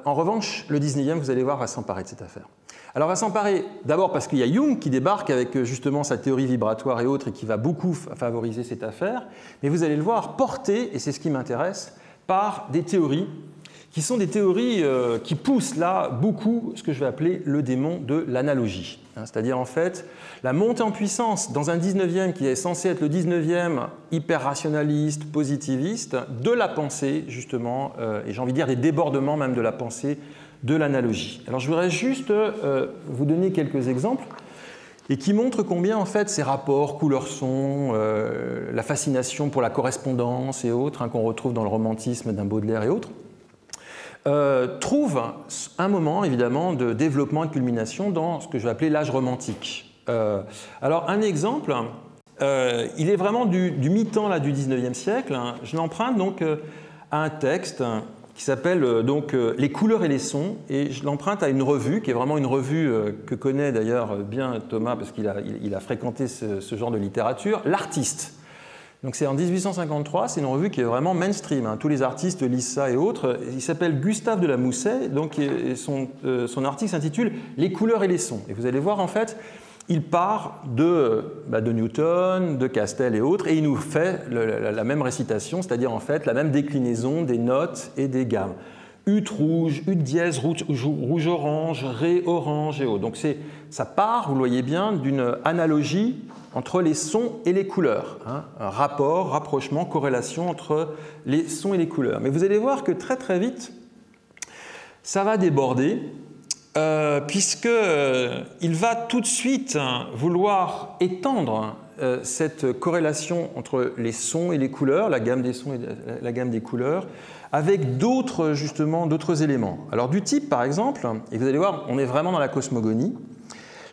En revanche, le 19e, vous allez voir, va s'emparer de cette affaire. Alors, va s'emparer d'abord parce qu'il y a Jung qui débarque avec justement sa théorie vibratoire et autres et qui va beaucoup favoriser cette affaire. Mais vous allez le voir porté, et c'est ce qui m'intéresse, par des théories qui sont des théories qui poussent là beaucoup ce que je vais appeler le démon de l'analogie. C'est-à-dire en fait la montée en puissance dans un 19e qui est censé être le 19e hyper rationaliste, positiviste, de la pensée justement, et j'ai envie de dire des débordements même de la pensée de l'analogie. Alors je voudrais juste vous donner quelques exemples et qui montrent combien en fait ces rapports couleur-son, la fascination pour la correspondance et autres qu'on retrouve dans le romantisme d'un Baudelaire et autres, trouve un moment évidemment de développement et de culmination dans ce que je vais appeler l'âge romantique. Alors un exemple, il est vraiment du mi-temps là, du 19e siècle. Je l'emprunte donc à un texte qui s'appelle donc Les couleurs et les sons, et je l'emprunte à une revue qui est vraiment une revue que connaît d'ailleurs bien Thomas parce qu'il a fréquenté ce genre de littérature, L'Artiste. Donc c'est en 1853, c'est une revue qui est vraiment mainstream, tous les artistes lisent ça et autres. Il s'appelle Gustave de la Mousset, donc son article s'intitule « Les couleurs et les sons ». Et vous allez voir en fait, il part de Newton, de Castel et autres, et il nous fait la même récitation, c'est-à-dire en fait la même déclinaison des notes et des gammes. Ut rouge, ut dièse rouge orange, ré orange et autres. Donc ça part, vous le voyez bien, d'une analogie entre les sons et les couleurs. Un rapport, rapprochement, corrélation entre les sons et les couleurs. Mais vous allez voir que très très vite, ça va déborder, puisqu'il va tout de suite vouloir étendre cette corrélation entre les sons et les couleurs, la gamme des sons et la gamme des couleurs, avec d'autres éléments. Alors du type, par exemple, et vous allez voir, on est vraiment dans la cosmogonie,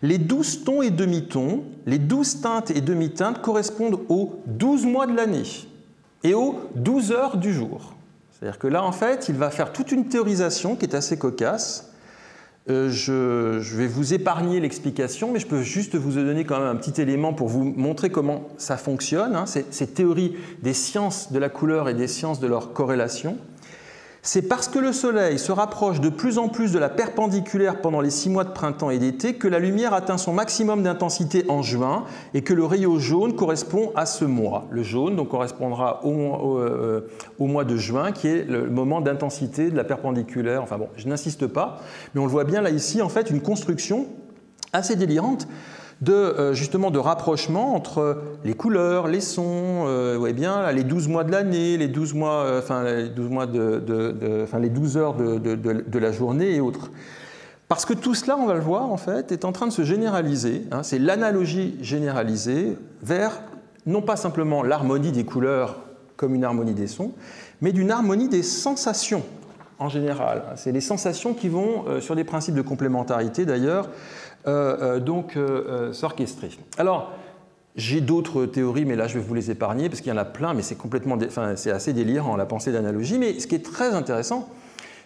les 12 tons et demi-tons, les 12 teintes et demi-teintes correspondent aux 12 mois de l'année et aux 12 heures du jour. C'est-à-dire que là, en fait, il va faire toute une théorisation qui est assez cocasse. Je vais vous épargner l'explication, mais je peux juste vous donner quand même un petit élément pour vous montrer comment ça fonctionne, ces théories des sciences de la couleur et des sciences de leur corrélation. C'est parce que le Soleil se rapproche de plus en plus de la perpendiculaire pendant les 6 mois de printemps et d'été que la lumière atteint son maximum d'intensité en juin et que le rayon jaune correspond à ce mois. Le jaune donc, correspondra au mois de juin, qui est le moment d'intensité de la perpendiculaire. Enfin bon, je n'insiste pas, mais on le voit bien là ici, en fait, une construction assez délirante justement de rapprochement entre les couleurs, les sons, les 12 mois de l'année, les 12 mois, les 12 heures de la journée et autres. Parce que tout cela, on va le voir, en fait, est en train de se généraliser. C'est l'analogie généralisée vers, non pas simplement l'harmonie des couleurs comme une harmonie des sons, mais d'une harmonie des sensations en général. C'est les sensations qui vont, sur des principes de complémentarité d'ailleurs, s'orchestrer. Alors, j'ai d'autres théories, mais là je vais vous les épargner parce qu'il y en a plein, mais c'est assez délirant la pensée d'analogie. Mais ce qui est très intéressant,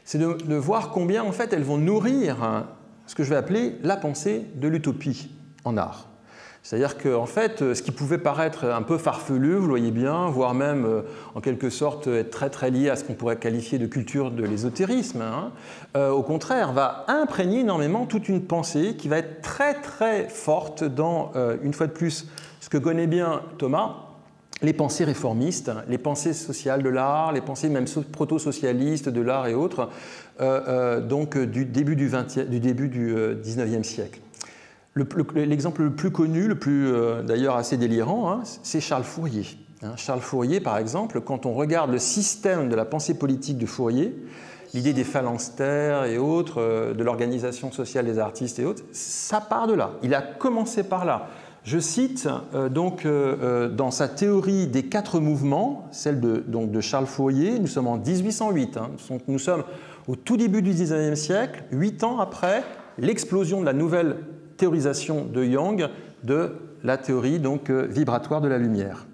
c'est de voir combien en fait elles vont nourrir ce que je vais appeler la pensée de l'utopie en art. C'est-à-dire que en fait, ce qui pouvait paraître un peu farfelu, vous le voyez bien, voire même en quelque sorte être très très lié à ce qu'on pourrait qualifier de culture de l'ésotérisme, au contraire, va imprégner énormément toute une pensée qui va être très très forte dans, une fois de plus, ce que connaît bien Thomas, les pensées réformistes, les pensées sociales de l'art, les pensées même proto-socialistes de l'art et autres, du début du 19e siècle. L'exemple le plus connu, le plus d'ailleurs assez délirant, c'est Charles Fourier. Charles Fourier, par exemple, quand on regarde le système de la pensée politique de Fourier, l'idée des phalanstères et autres, de l'organisation sociale des artistes et autres, ça part de là. Il a commencé par là. Je cite dans sa théorie des 4 mouvements, celle de Charles Fourier, nous sommes en 1808, nous sommes au tout début du 19e siècle, 8 ans après l'explosion de la nouvelle théorisation de Young de la théorie vibratoire de la lumière.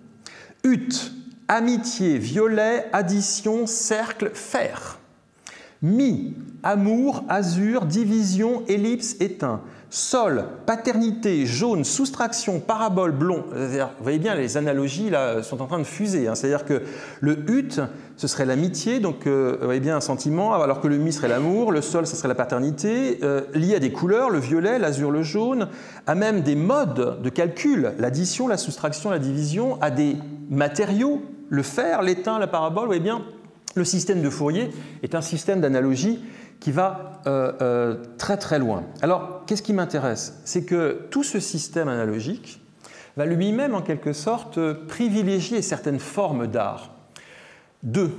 Ut, amitié, violet, addition, cercle, fer. Mi, amour, azur, division, ellipse, éteint. Sol, paternité, jaune, soustraction, parabole, blond. Vous voyez bien, les analogies là, sont en train de fuser. C'est-à-dire que le ut, ce serait l'amitié, donc vous voyez bien un sentiment, alors que le mi serait l'amour, le sol, ce serait la paternité, lié à des couleurs, le violet, l'azur, le jaune, à même des modes de calcul, l'addition, la soustraction, la division, à des matériaux, le fer, l'étain, la parabole. Vous voyez bien, le système de Fourier est un système d'analogie qui va très très loin. Alors, qu'est-ce qui m'intéresse? C'est que tout ce système analogique va lui-même, en quelque sorte, privilégier certaines formes d'art. 2.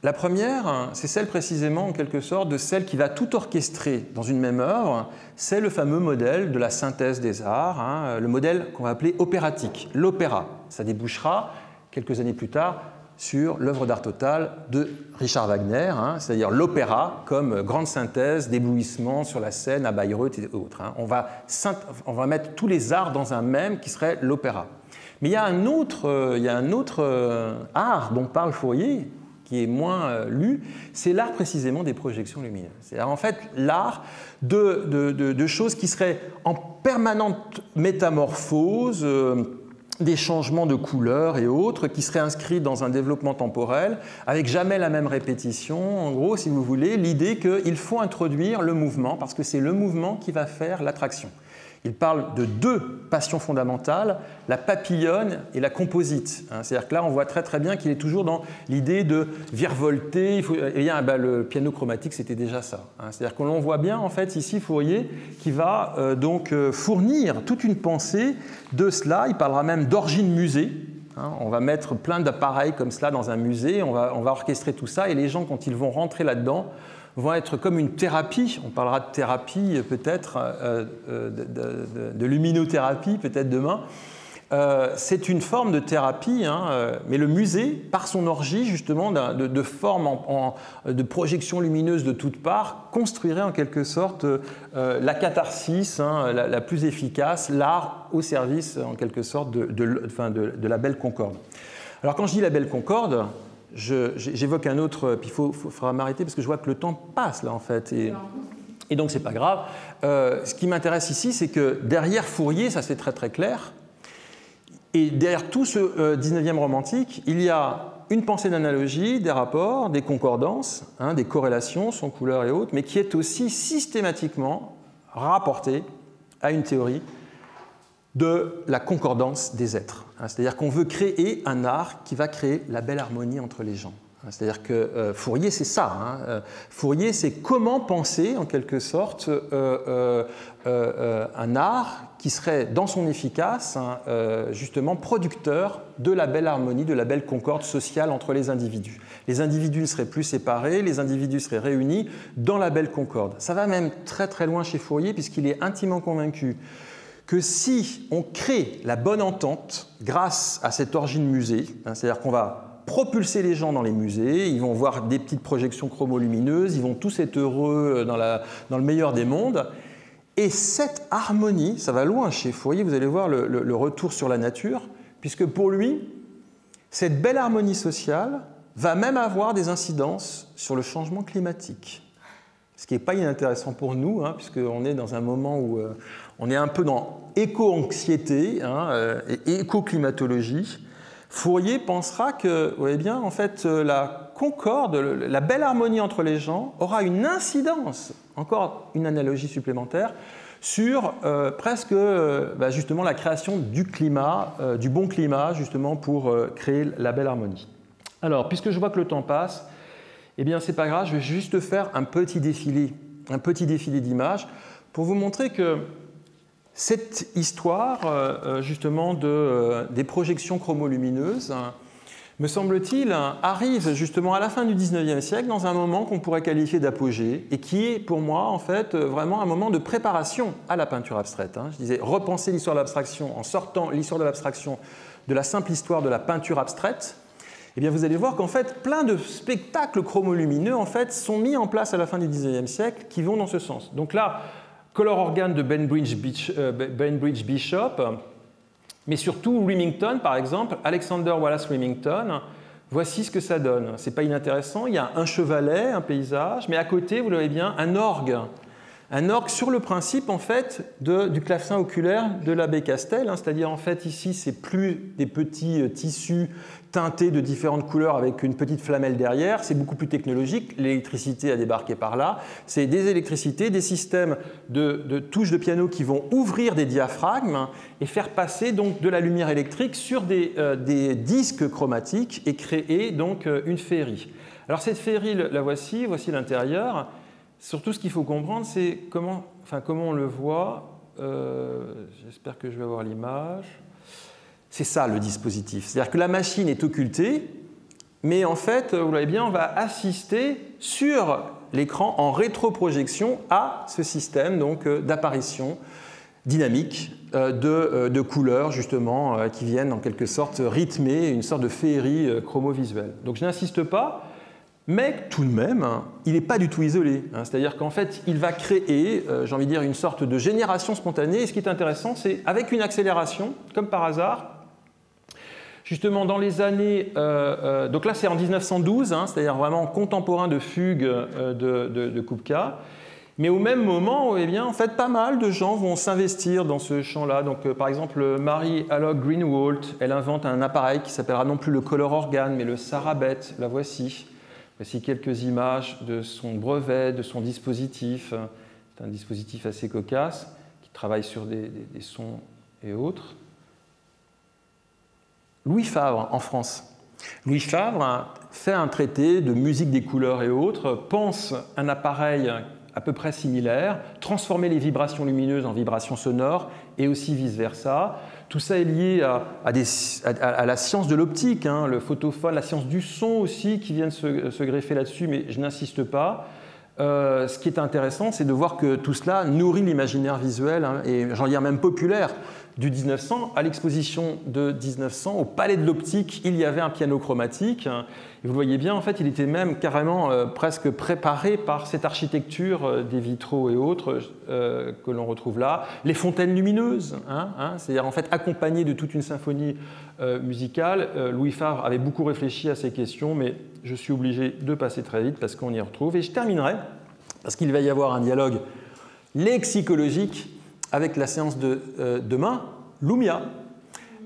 La première, c'est celle précisément, en quelque sorte, de celle qui va tout orchestrer dans une même œuvre. C'est le fameux modèle de la synthèse des arts, le modèle qu'on va appeler opératique, l'opéra. Ça débouchera, quelques années plus tard, sur l'œuvre d'art totale de Richard Wagner, c'est-à-dire l'opéra comme grande synthèse d'éblouissement sur la scène à Bayreuth et autres. On va mettre tous les arts dans un même qui serait l'opéra. Mais il y a un autre art dont parle Fourier, qui est moins lu, c'est l'art précisément des projections lumineuses. C'est-à-dire en fait l'art de choses qui seraient en permanente métamorphose, des changements de couleurs et autres qui seraient inscrits dans un développement temporel avec jamais la même répétition. En gros, si vous voulez, l'idée qu'il faut introduire le mouvement parce que c'est le mouvement qui va faire l'attraction. Il parle de 2 passions fondamentales, la papillonne et la composite. C'est-à-dire que là, on voit très très bien qu'il est toujours dans l'idée de virevolter. Le piano chromatique, c'était déjà ça. C'est-à-dire qu'on voit bien, en fait, ici, Fourier, qui va fournir toute une pensée de cela. Il parlera même d'origine musée. hein. On va mettre plein d'appareils comme cela dans un musée, on va orchestrer tout ça, et les gens, quand ils vont rentrer là-dedans, vont être comme une thérapie. On parlera de thérapie peut-être, de luminothérapie peut-être demain. C'est une forme de thérapie, hein, mais le musée, par son orgie justement de formes de projections lumineuses de toutes parts, construirait en quelque sorte la catharsis, hein, la plus efficace, l'art au service en quelque sorte de la Belle Concorde. Alors quand je dis la Belle Concorde, j'évoque un autre, puis il faudra m'arrêter parce que je vois que le temps passe là en fait. Et donc c'est pas grave. Ce qui m'intéresse ici, c'est que derrière Fourier, ça c'est très très clair, et derrière tout ce 19e romantique, il y a une pensée d'analogie, des rapports, des concordances, hein, des corrélations, son couleur et autres, mais qui est aussi systématiquement rapportée à une théorie de la concordance des êtres. Hein, c'est-à-dire qu'on veut créer un art qui va créer la belle harmonie entre les gens. C'est-à-dire que Fourier, c'est ça. Hein. Fourier, c'est comment penser, en quelque sorte, un art qui serait, dans son efficace, hein, justement producteur de la belle harmonie, de la belle concorde sociale entre les individus. Les individus ne seraient plus séparés, les individus seraient réunis dans la belle concorde. Ça va même très très loin chez Fourier, puisqu'il est intimement convaincu que si on crée la bonne entente grâce à cette orgie de musée, hein, c'est-à-dire qu'on va propulser les gens dans les musées, ils vont voir des petites projections chromolumineuses, ils vont tous être heureux dans le meilleur des mondes. Et cette harmonie, ça va loin chez Fourier, vous allez voir le retour sur la nature, puisque pour lui, cette belle harmonie sociale va même avoir des incidences sur le changement climatique. Ce qui n'est pas inintéressant pour nous, hein, puisqu'on est dans un moment où on est un peu dans éco-anxiété, hein, et éco-climatologie. Fourier pensera que, vous voyez bien, en fait, la concorde, la belle harmonie entre les gens aura une incidence, encore une analogie supplémentaire, sur presque justement la création du climat, du bon climat, justement pour créer la belle harmonie. Alors, puisque je vois que le temps passe, eh bien, c'est pas grave, je vais juste faire un petit défilé d'images pour vous montrer que cette histoire, justement, des projections chromolumineuses, me semble-t-il, arrive justement à la fin du XIXe siècle, dans un moment qu'on pourrait qualifier d'apogée, et qui est, pour moi, en fait, vraiment un moment de préparation à la peinture abstraite. Je disais, repenser l'histoire de l'abstraction en sortant l'histoire de l'abstraction de la simple histoire de la peinture abstraite. Eh bien, vous allez voir qu'en fait, plein de spectacles chromolumineux, en fait, sont mis en place à la fin du XIXe siècle, qui vont dans ce sens. Donc là, Color Organ de Bainbridge Bishop, mais surtout Remington, par exemple, Alexander Wallace Remington. Voici ce que ça donne. C'est pas inintéressant. Il y a un chevalet, un paysage, mais à côté, vous le voyez bien, un orgue. Un orgue sur le principe, en fait, du clavecin oculaire de l'abbé Castel. C'est-à-dire, en fait, ici, c'est plus des petits tissus teintés de différentes couleurs avec une petite flamelle derrière. C'est beaucoup plus technologique. L'électricité a débarqué par là. C'est des électricités, des systèmes de touches de piano qui vont ouvrir des diaphragmes et faire passer donc de la lumière électrique sur des disques chromatiques et créer donc une féerie. Alors cette féerie, la voici l'intérieur. Surtout, ce qu'il faut comprendre, c'est comment on le voit. J'espère que je vais avoir l'image. C'est ça le dispositif. C'est-à-dire que la machine est occultée, mais en fait, vous voyez bien, on va assister sur l'écran en rétroprojection à ce système d'apparition dynamique de couleurs, justement, qui viennent en quelque sorte rythmer une sorte de féerie chromovisuelle. Donc je n'insiste pas. Mais tout de même, il n'est pas du tout isolé. C'est-à-dire qu'en fait, il va créer, j'ai envie de dire, une sorte de génération spontanée. Et ce qui est intéressant, c'est avec une accélération, comme par hasard, justement dans les années... donc là, c'est en 1912, c'est-à-dire vraiment contemporain de fugue de Kupka. Mais au même moment, eh bien, en fait, pas mal de gens vont s'investir dans ce champ-là. Donc, par exemple, Mary Alloc Greenwalt, elle invente un appareil qui s'appellera non plus le Color Organ, mais le Sarabet. La voici. Voici quelques images de son brevet, de son dispositif. C'est un dispositif assez cocasse qui travaille sur des sons et autres. Louis Favre, en France. Louis Favre fait un traité de musique des couleurs et autres, pense un appareil à peu près similaires, transformer les vibrations lumineuses en vibrations sonores et aussi vice-versa. Tout ça est lié à la science de l'optique, hein, le photophone, la science du son aussi qui vient de se greffer là-dessus, mais je n'insiste pas. Ce qui est intéressant, c'est de voir que tout cela nourrit l'imaginaire visuel, hein, et j'en dirais même populaire, du 1900. À l'exposition de 1900, au Palais de l'Optique, il y avait un piano chromatique. Et vous voyez bien, en fait, il était même carrément presque préparé par cette architecture des vitraux et autres que l'on retrouve là. Les fontaines lumineuses, c'est-à-dire en fait accompagnées de toute une symphonie musicale. Louis Favre avait beaucoup réfléchi à ces questions, mais je suis obligé de passer très vite parce qu'on y retrouve. Et je terminerai, parce qu'il va y avoir un dialogue lexicologique avec la séance de demain, Lumia.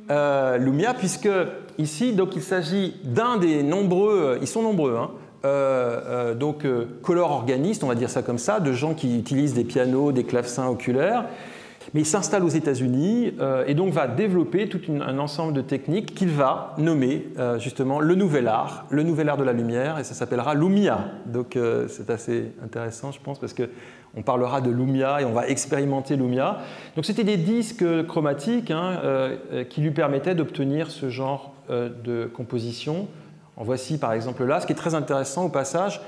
Lumia, puisque ici, donc, il s'agit d'un des nombreux, ils sont nombreux, hein, color organistes, on va dire ça comme ça, de gens qui utilisent des pianos, des clavecins oculaires, mais il s'installe aux États-Unis et donc va développer tout un ensemble de techniques qu'il va nommer justement le nouvel art de la lumière, et ça s'appellera Lumia. Donc c'est assez intéressant, je pense, parce qu'on parlera de Lumia et on va expérimenter Lumia. Donc c'était des disques chromatiques qui lui permettaient d'obtenir ce genre de composition. En voici par exemple là. Ce qui est très intéressant au passage,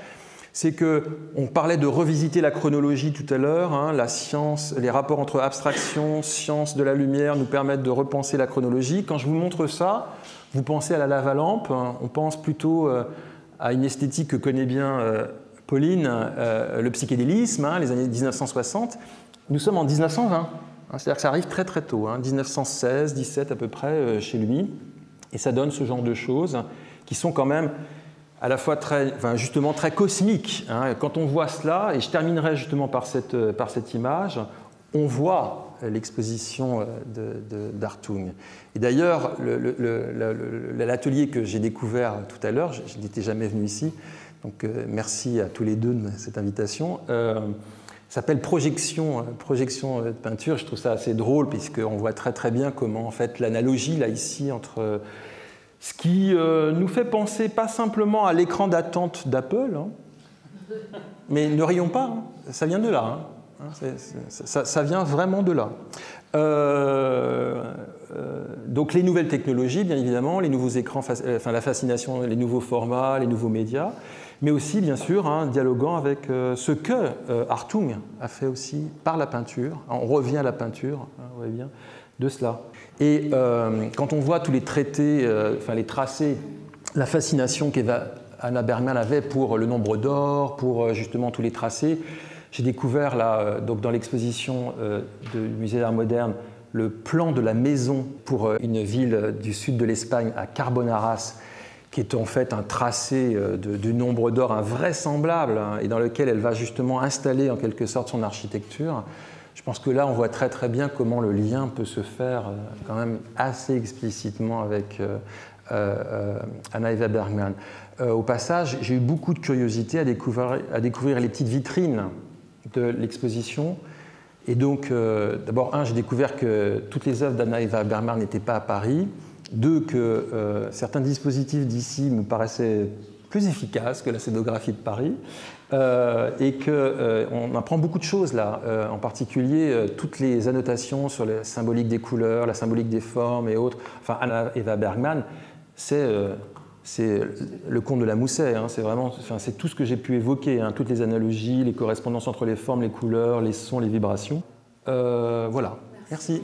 c'est qu'on parlait de revisiter la chronologie tout à l'heure, hein, la science, les rapports entre abstraction, science de la lumière nous permettent de repenser la chronologie. Quand je vous montre ça, vous pensez à la lave-lampe, hein, on pense plutôt à une esthétique que connaît bien Pauline, le psychédélisme, hein, les années 1960. Nous sommes en 1920, hein, c'est-à-dire que ça arrive très très tôt, hein, 1916, 17 à peu près chez lui, et ça donne ce genre de choses qui sont quand même à la fois justement très cosmique. Hein. Quand on voit cela, et je terminerai justement par cette image, on voit l'exposition d'Hartung. Et d'ailleurs, l'atelier que j'ai découvert tout à l'heure, je n'étais jamais venu ici, donc merci à tous les deux de cette invitation, s'appelle Projection de peinture. Je trouve ça assez drôle, puisqu'on voit très très bien comment en fait, l'analogie là ici entre ce qui nous fait penser pas simplement à l'écran d'attente d'Apple, hein, mais ne rions pas, hein, ça vient de là, hein, ça vient vraiment de là. Donc les nouvelles technologies, bien évidemment, les nouveaux écrans, la fascination, les nouveaux formats, les nouveaux médias, mais aussi, bien sûr, hein, dialoguant avec ce que Hartung a fait aussi par la peinture. On revient à la peinture, hein, on voit bien, de cela. Et quand on voit tous les traités, les tracés, la fascination qu'Anna Bergman avait pour le nombre d'or, pour justement tous les tracés, j'ai découvert là, donc dans l'exposition du Musée d'Art moderne, le plan de la maison pour une ville du sud de l'Espagne, à Carbonaras, qui est en fait un tracé du nombre d'or invraisemblable, hein, et dans lequel elle va justement installer en quelque sorte son architecture. Je pense que là, on voit très très bien comment le lien peut se faire quand même assez explicitement avec Anna Eva Bergman. Au passage, j'ai eu beaucoup de curiosité à découvrir les petites vitrines de l'exposition. Et donc, d'abord, j'ai découvert que toutes les œuvres d'Anna Eva Bergman n'étaient pas à Paris. Deux, que certains dispositifs d'ici me paraissaient plus efficaces que la scénographie de Paris. Et qu'on apprend beaucoup de choses là, en particulier toutes les annotations sur la symbolique des couleurs, la symbolique des formes et autres. Enfin, Anna Eva Bergman, c'est le conte de la Mousset, hein, c'est tout ce que j'ai pu évoquer, hein, toutes les analogies, les correspondances entre les formes, les couleurs, les sons, les vibrations. Voilà, merci.